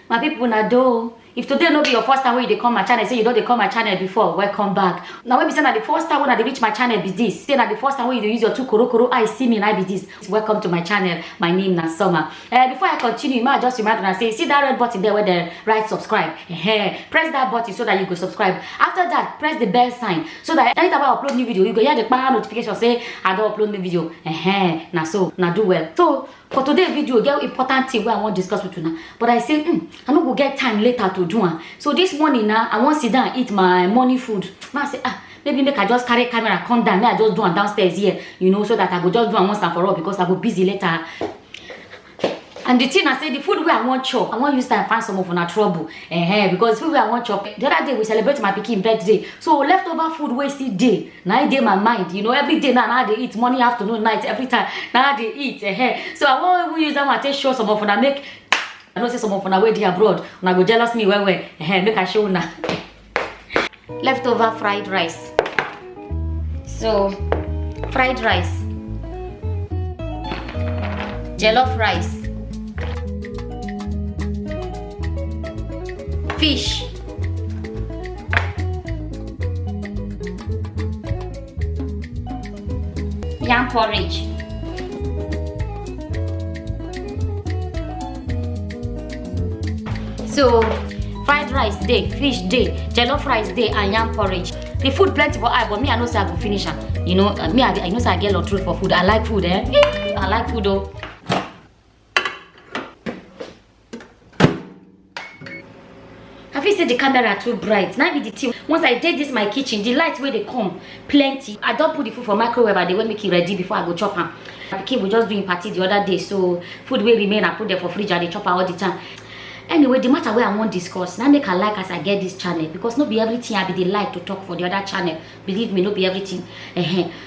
My people na do. If today no be your first time when you come my channel, say you don't come my channel before, welcome back. Now when we say na the first time when I reach my channel be this. Say na the first time when you use your two koro eyes see me and I be this. Welcome to my channel. My name na Summer. Before I continue, you might just remind and say, see that red button there where they write subscribe. Press that button so that you go subscribe. After that, press the bell sign so that anytime I upload new video, you go hear the notification say I don't upload new video. Now so now do well. So for today's video, get important thing where I want to discuss with you now. But I say, I no go get time later to do it. So this morning now, I want to sit down and eat my morning food. I say, maybe make I just carry camera, come down, I just do it downstairs here, you know, so that I go just do it once and for all because I go busy later. And the thing I say, the food where I want chop, I want use time find some of our trouble. Because food where I want chop. The other day we celebrate my pikin birthday. So leftover food wasted day. Now I day my mind. You know, every day now they eat morning, afternoon, night, every time. Now they eat. So I want to use them and take show some of them make. I don't say some of them way they abroad. When I go jealous me where make I show now. Leftover fried rice. So fried rice. Jollof rice. Fish, yam porridge, so fried rice day, fish day, jollof rice day, and yam porridge. The food plenty for I, but me I know say I go finish am. You know, me I know say I get lot through for food. I like food, I like food though. I feel say the camera too bright. Now be the thing. Once I did this my kitchen, the lights where they come plenty. I don't put the food for microwave and they will make it ready before I go chop am. My pikin we just doing party the other day, so food will remain. I put them for fridge and they chop all the time. Anyway, the matter where I want discuss now make I like as I get this channel because not be everything I be the like to talk for the other channel. Believe me, not be everything.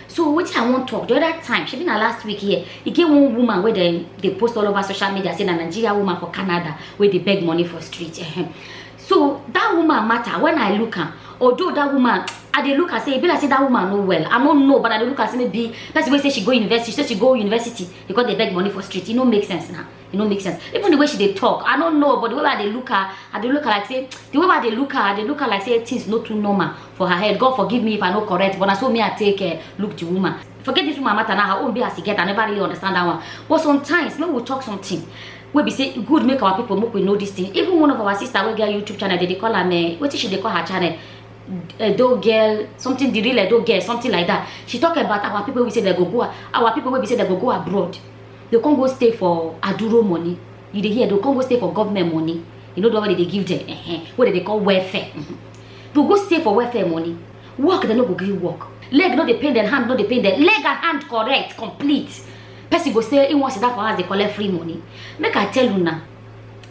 So what I want talk the other time, she been last week here. He gave one woman where they post all over social media saying a Nigeria woman for Canada where they beg money for street. So that woman matter when I look at, although that woman I dey look and say, be like say that woman know well. I don't know, but I dey look and say maybe person wey say she go university, she say she go university because they beg money for street. It no make sense now. It no make sense. Even the way she dey talk, I don't know, but the way I dey look at, I dey look at like say the way I dey look at like say things not too normal for her head. God forgive me if I not correct, but I saw me I take look the woman. Forget this woman matter now. Her own be as she get. I never really understand that one. But sometimes when we talk something. We be say good make our people make we know this thing. Even one of our sister we get YouTube channel, they call her what is she they call her channel? Dog girl, something the real dog girl, something like that. She talk about our people we say they go our people we say they go abroad. They can't go stay for aduro money. You dey hear they can't go stay for government money. You know the way they give them, what they call welfare. They go stay for welfare money. Work they no go give work. Leg no they pay them, hand no they pay them. Leg and hand correct, complete. Person go say he wants that for us they collect free money. Make I tell you now.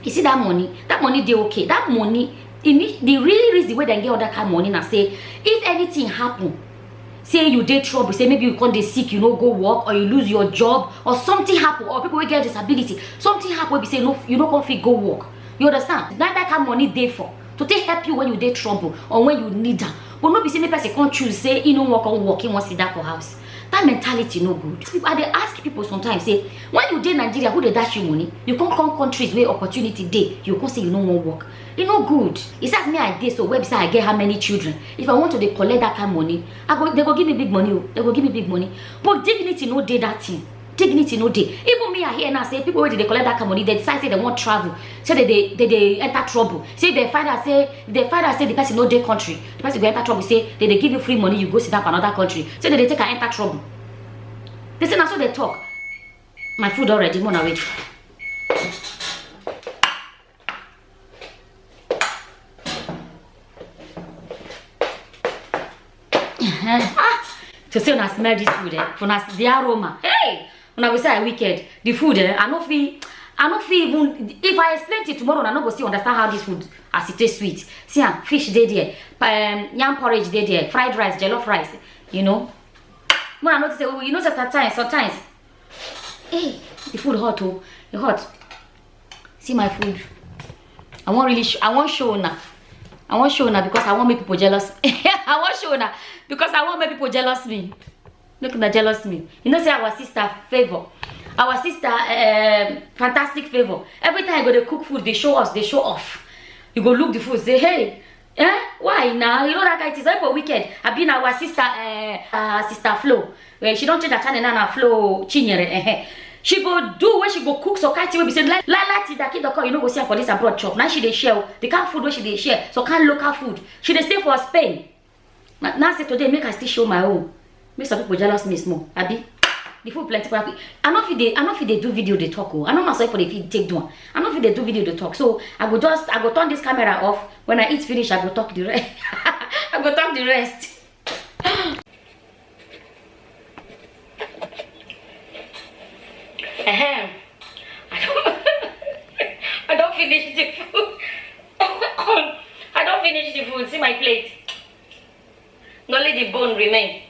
You see that money they okay. That money the really reason where they get all that kind of money now say if anything happen, say you dey trouble, say maybe you can't dey sick, you no go work or you lose your job or something happen or people will get disability, something happen we say no you no can't fit go work. You understand? That kind of money they for to take help you when you dey trouble or when you need them. But no be say person can't choose say you no work on work, he wants to sit down for house. That mentality no good. I dey ask people sometimes say when you dey Nigeria who dey dash you money, you can't come countries where opportunity dey, you can't say you no want work. It no good. It says me I dey so website I get how many children. If I want to dey collect that kind of money, they go give me big money. They go give me big money. But dignity no dey that thing. Dignity no dey. Even me I hear now say people where they collect that kind of money, they decide say they want travel, say they enter trouble. Say they find out say the person no dey country, the person go enter trouble. Say they give you free money, you go sit down for another country. Say they take and enter trouble. They say now so they talk. My food already, Mona wait. To say when I smell this food, for the aroma. Hey, when I will say I wicked, the food, I no feel even if I explain it tomorrow, I no go see understand how this food as it tastes sweet. See, fish dey there, yam porridge dey there, fried rice, jollof rice, you know. When I notice, you know, sometimes, hey, the food hot, oh, it's hot. See my food. I want show now. I want show now because I want make people jealous. I want show now because I want make people jealous me. Look at that jealous me. You know, say our sister Favor. our sister fantastic favor. Every time I go to cook food, they show us, they show off. You go look the food, say, hey, why now? You know that guy is very wicked. I've been our sister, sister Flo. She don't change her channel now, Flo Chinyere. She go do where she go cook so kati we be say la that kid you know go see her for this abroad chop. Now she dey share the kind of food where she dey share, so kind local food. She dey stay for Spain. Now say today make I still show my own. Make some people jealous me small. Abi the food plenty. I know if they do video they talk. I know myself for the feed take one. I know if they do video they talk. So I go turn this camera off. When I eat finish, I go talk the rest. I go talk the rest. I don't finish the food. I don't finish the food. See my plate. Only the bone remain.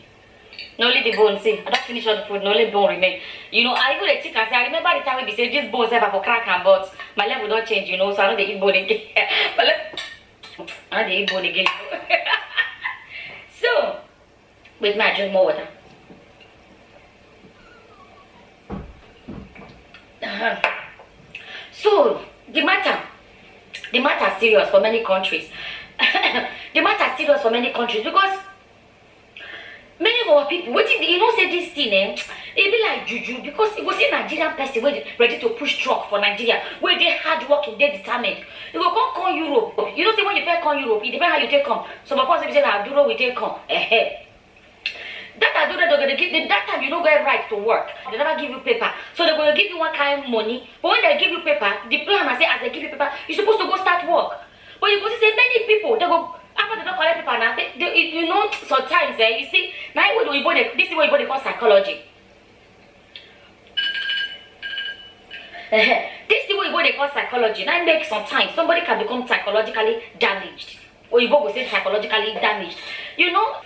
Only the bone. See, I don't finish all the food. Only bone remain. You know, I even the chicken. I remember the time we say this bone ever for crack and but my level don't change. You know, so I don't eat bone again. But I don't eat bone again. So, wait, I drink more water. So the matter is serious for many countries. The matter is serious for many countries because many of our people waiting. You know, say this thing, it be like juju because it was a Nigerian person ready to push truck for Nigeria, where they hard working, they determined. You go come Europe. You know, say when you pay come Europe, it depends how you take come. Some of us say that Duro we take come. That they're gonna give that time you don't get right to work. They never give you paper. So they're gonna give you one kind of money. But when they give you paper, the plan I say as they give you paper, you're supposed to go start work. But you go see say many people they go after they don't collect paper now. You know sometimes you see now this is what you call psychology. This is what they call psychology. Now it makes sometimes somebody can become psychologically damaged. Or you go say psychologically damaged. You know?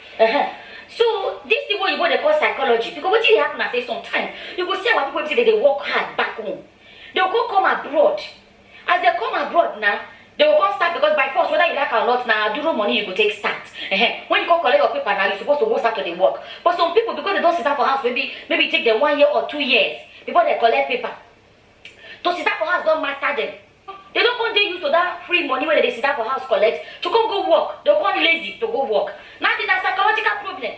So this is what they call psychology. Because what happen I say sometimes you go see our people say they work hard back home. They will go come abroad. As they come abroad now, they will come start because by force, whether you like or not, now do no money you go take start. When you go collect your paper now, you're supposed to go start to the work. But some people because they don't sit down for house, maybe it take them 1 year or 2 years before they collect paper. To sit down for house don't master them. They don't come they use to that free money where they sit down for house collect to come go work. They'll come lazy to go work. Now it's a psychological problem.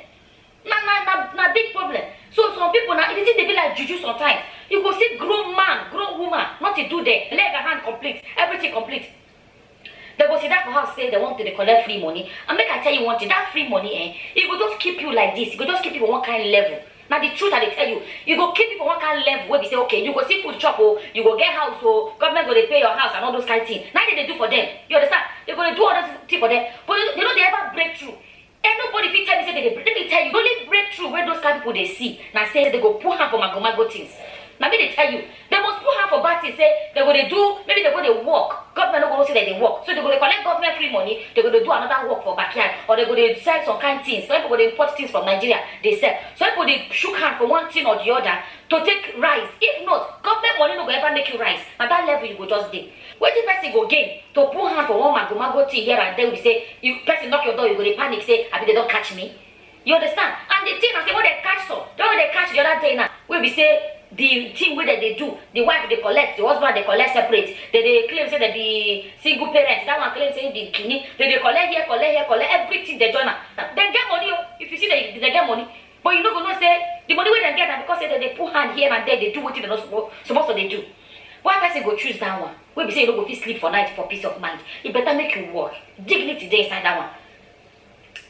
Not big problem. So some people now, it is they be like juju sometimes. You go see grown man, grown woman, not to do their leg and hand complete, everything complete. They go sit down for house say they want to collect free money. And make I tell you one thing, that free money, it will just keep you like this. It will just keep you on one kind of level. Now the truth I tell you go keep people one kind of level where we say, okay, you go see food chop, you go get house, government go they pay your house and all those kind of things. Now they do for them. You understand? They're gonna do all those things for them. But you know they ever break through. And nobody fit tell me say they break. Let me tell you, only breakthrough where those kind of people they see. Now say they go pull hand for mago things. Now me they tell you, they must pull hand for bad things. Say they're gonna do, maybe they're gonna work. Government not gonna say that they work. So they're gonna collect government free money, they're gonna do another work for backyard, or they're gonna sell some kind of things. So people gonna import things from Nigeria, they sell. So people they shook hand for one thing or the other to take rise. If not, government money no go ever make you rise. At that level you go just dey. What the person go gain to pull hand for one mago thing here and there? We say you person knock your door, you go dey panic, say, I mean they don't catch me. You understand? And the thing I say when they catch some, don't when they catch the other day now, we say the thing where they do, the wife they collect, the husband they collect separate. They claim say that the single parents, that one claim say the kidney, they collect here, collect everything they join. They get money. If you see they get money, but you know gonna say the money where they get that because say they put hand here and there, they do what they're not supposed to they do. One person go choose that one. We be say you don't go fit sleep for night for peace of mind. It better make you work. Dignity there inside that one.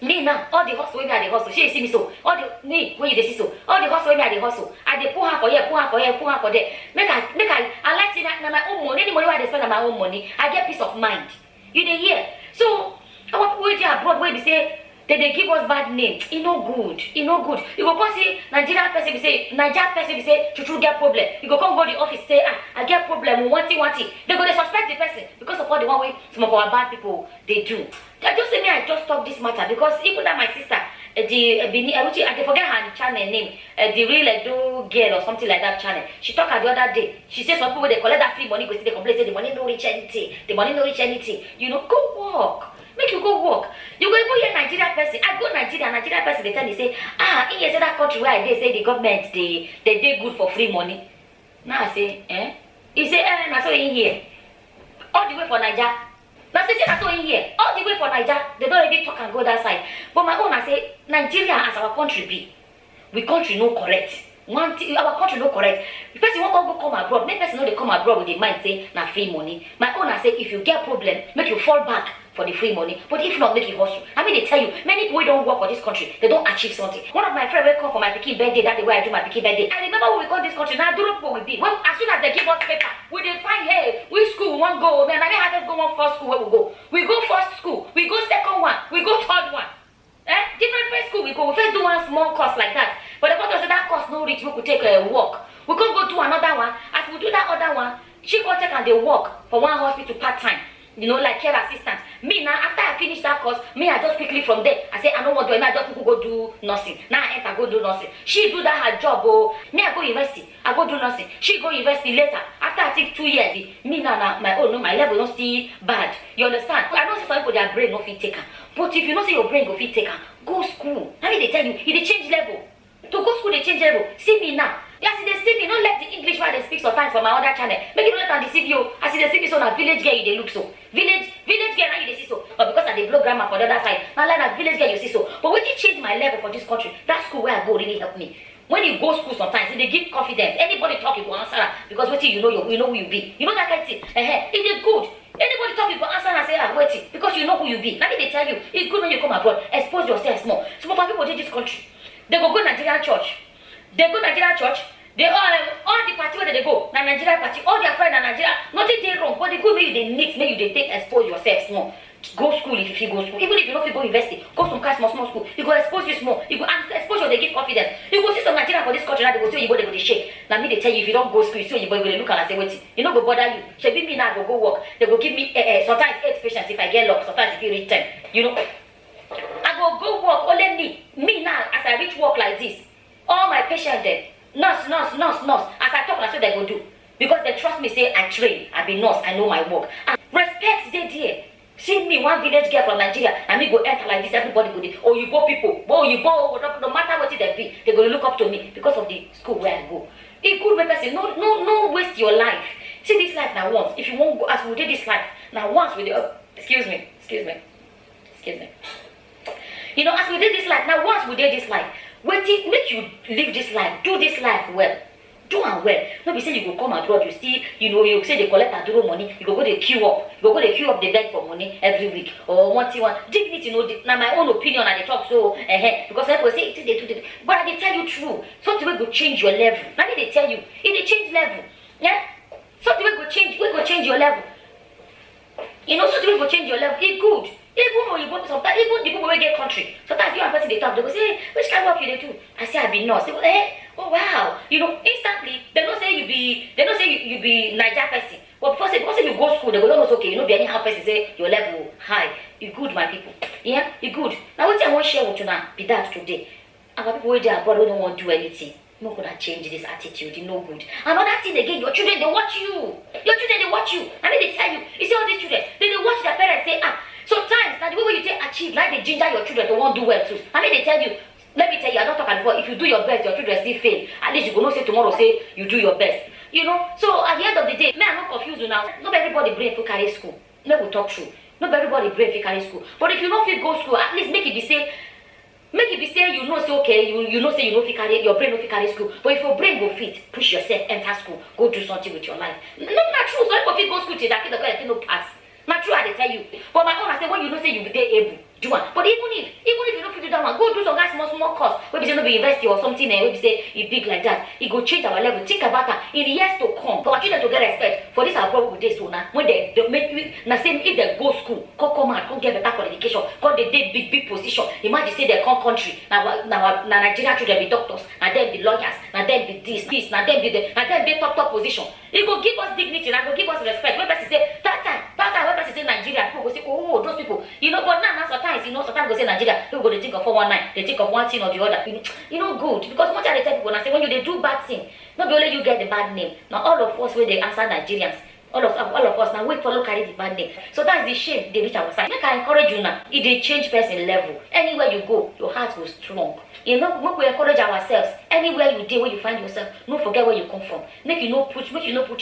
Me now, all the hustle wey me I dey hustle. She see me so. All the me when you dey see so. All the hustle wey me I dey hustle. I dey put hand for here, put hand for here, put hand for there. I like say na my own money. Any money wey I dey spend na my own money. I get peace of mind. You dey hear? So our people wey dey abroad wey be say they give us bad name. It no good. It no good. You go come see Nigerian person be say chuchu get problem. You go come go the office say I get problem. One thing. They go they suspect the person because of all the one way some of our bad people they do. I just say me I just stop this matter because even that my sister I forget her channel name, the real Edo girl or something like that channel. She talked the other day. She said some people they collect that free money go see they complain say the money no reach anything. The money no reach anything. You know, go work. Make you go work. You go even hear Nigerian person. I go Nigerian person they tell me say, in here say that country where I dey say the government they good for free money. Now I say, eh? He say, I saw in here. All the way for Naija. Now say, I saw in here. All the way for Naija. They don't really talk and go that side. But my own, I say, Nigeria as our country be. We country no correct. One thing, our country no correct. The person want to go come abroad. Make person know they come abroad with the mind say, na free money. My own, I say, if you get problem, make you fall back for the free money. But if not, make you hustle. I mean, they tell you, many people don't work for this country. They don't achieve something. One of my friends will come for my pikin birthday. That the way I do my pikin birthday. I remember when we got this country. Now, I don't know what we be. Well, as soon as they give us paper, we dey find, hey, which school we want go. Then I didn't have to go one first school where we go. We go first school. We go second one. We go third one. Different school we go. We first do one small course like that. But the doctor said that course no reach. We could take a walk. We could go do another one. As we do that other one, she could take and they walk for one hospital part time. You know, like care assistant. Me now, after I finish that course, me I just quickly from there. I say I don't want to do it. I just go do nursing. Now I enter go do nursing. She do that her job. Oh, me I go university. I go do nursing. She go university later. After I take 2 years, me now my own no my level don't see bad. You understand? I don't see some people their brain no fit take her. But if you don't see your brain go fit take her, go school. I mean they tell you, if they change level. To go school they change level. See me now. Yes, they see me. Don't let the English why they speak sometimes from my other channel. Make you don't let them deceive you. I see they see me so now village girl you they look so. Village girl now you they see so. But because I they blow grammar for the other side. Now like that village girl you see so. But when you change my level for this country, that school where I go really help me. When you go school sometimes, they give confidence. Anybody talk you go answer because wait till you know who you be. You know that kind of thing. It is good. Anybody talk you go answer and say wait because you know who you be. Now they tell you it's good when you come abroad. Expose yourself more. Some of people in this country, they go Nigerian church. They go Nigerian church. They all the party where they go, na Nigeria party, all their friends na Nigeria, nothing they wrong, but they go make you they mix, make you they take expose yourself small. Go school if you go school. Even if you don't go university, go some kind small school. You go expose you small. You go expose you, they give confidence. You go see some Nigeria for this country now they go see you go they go they shake. Now me they tell you if you don't go school, you see you go they look and say wait, you know go bother you. Should be me now go work. They go give me sometimes 8 patients if I get luck, sometimes if you reach 10. You know. I go work only me now as I reach work like this. All my patients there. Nurse. As I talk, that's what they go do. Because they trust me, say I train, I be nurse, I know my work. And respect they there. See me, one village girl from Nigeria, and me go enter like this, everybody go there. Oh, you go people, no matter what it they be, they go look up to me because of the school where I go. It could be person, no waste your life. See this life now once. If you won't go as we did this life, now once with the excuse me. You know, as we did this life, now once we did this life. Waiting, make you live this life, do this life well. Do and well. No be say you go come abroad, you see, you say they collect aduro money, you go they queue up. You go they queue up the beg for money every week. Or one dignity, now my own opinion and they talk so because people say they do. But I they tell you true. Something will go change your level. Now they tell you, if they change level, yeah? Something will go change your level. You know, something will go change your level. It's good. Even when you go sometimes, even the people will get country. Sometimes you and person they talk, they go say, which kind of work you do? I say I be nurse. They go, oh wow. You know, instantly they don't say you be Naija person. But because you go school, they go, no, it's okay, you know, be anyhow person say your level high. You good, my people. Yeah, you good. Now what I want to share with you now, be that today. Our people where they are abroad, we don't want to do anything. Not gonna change this attitude, you know good. Another thing again, your children they watch you. Your children they watch you. I mean they tell you, you see all these children, they watch their parents say, sometimes now the way you take achieve, like they ginger your children to want to do well too. I mean they tell you, let me tell you, I don't talk before, if you do your best, your children still fail. At least you go not say tomorrow say you do your best. You know, so at the end of the day, me I'm not confused now. Not everybody brain for carry school. Let me talk true. Not everybody brain for carry school. But if you don't feel go school, at least make it be say you know say okay, you know say you know fit carry your brain no fit carry school. But if your brain go fit, push yourself, enter school, go do something with your life. Not true. So if you go school till that kid no pass. Not true, I tell you. But my own I say when you know say you be there able, do one. But even if you don't fit do that one, go do some guys small course. Maybe say no be university or something, maybe say it big like that. It go change our level. Think about that in the years to come. For our children to get respect. For this our problem with this so now. When they make now same if they go school, come out, come get better qualification, come they big position. Imagine say they come country. Now Nigerian children be doctors, and then be lawyers, and then be this, and then be top position. It go give us dignity and go give us respect. When person say that time when person say Nigeria, people go say, oh, those people. You know, but now sometimes go say Nigeria, people go they think of 419, they think of one thing or the other. You know, good. Because much I tell people, when I say when you they do bad thing, not only you get the bad name. Now all of us where they answer Nigerians, All of us now wait for look carry the bad name. So that's the shame they reach our side. Make I encourage you now. If they change person level, anywhere you go, your heart will strong. You know, make we encourage ourselves. Anywhere you do, where you find yourself, don't forget where you come from. Make you not put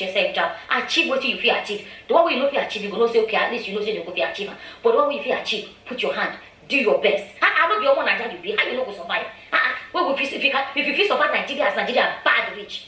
yourself down. Achieve what you feel achieve. The one way you know feel achieve, you go say okay, at least you know say you go feel achieve. But the one way you feel achieve, put your hand. Do your best. I don't be your Naija you be. How you know go survive? If you feel survive Nigeria as Nigeria bad rich.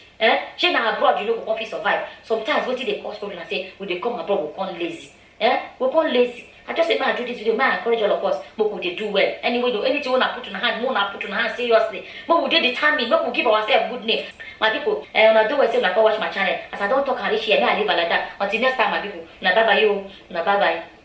She now abroad you know go come survive. Sometimes what they cause problem and say when they come abroad we come lazy. We come lazy. I just say man I do this video, man I encourage all of us, but we they do well. Anyway, anything we put in hand, we put in hand seriously. But we dey determine, but we give ourselves good name. My people, when I do well, say like watch my channel. As I don't talk and reach here, I live like that. Until next time, my people, bye bye you, bye bye.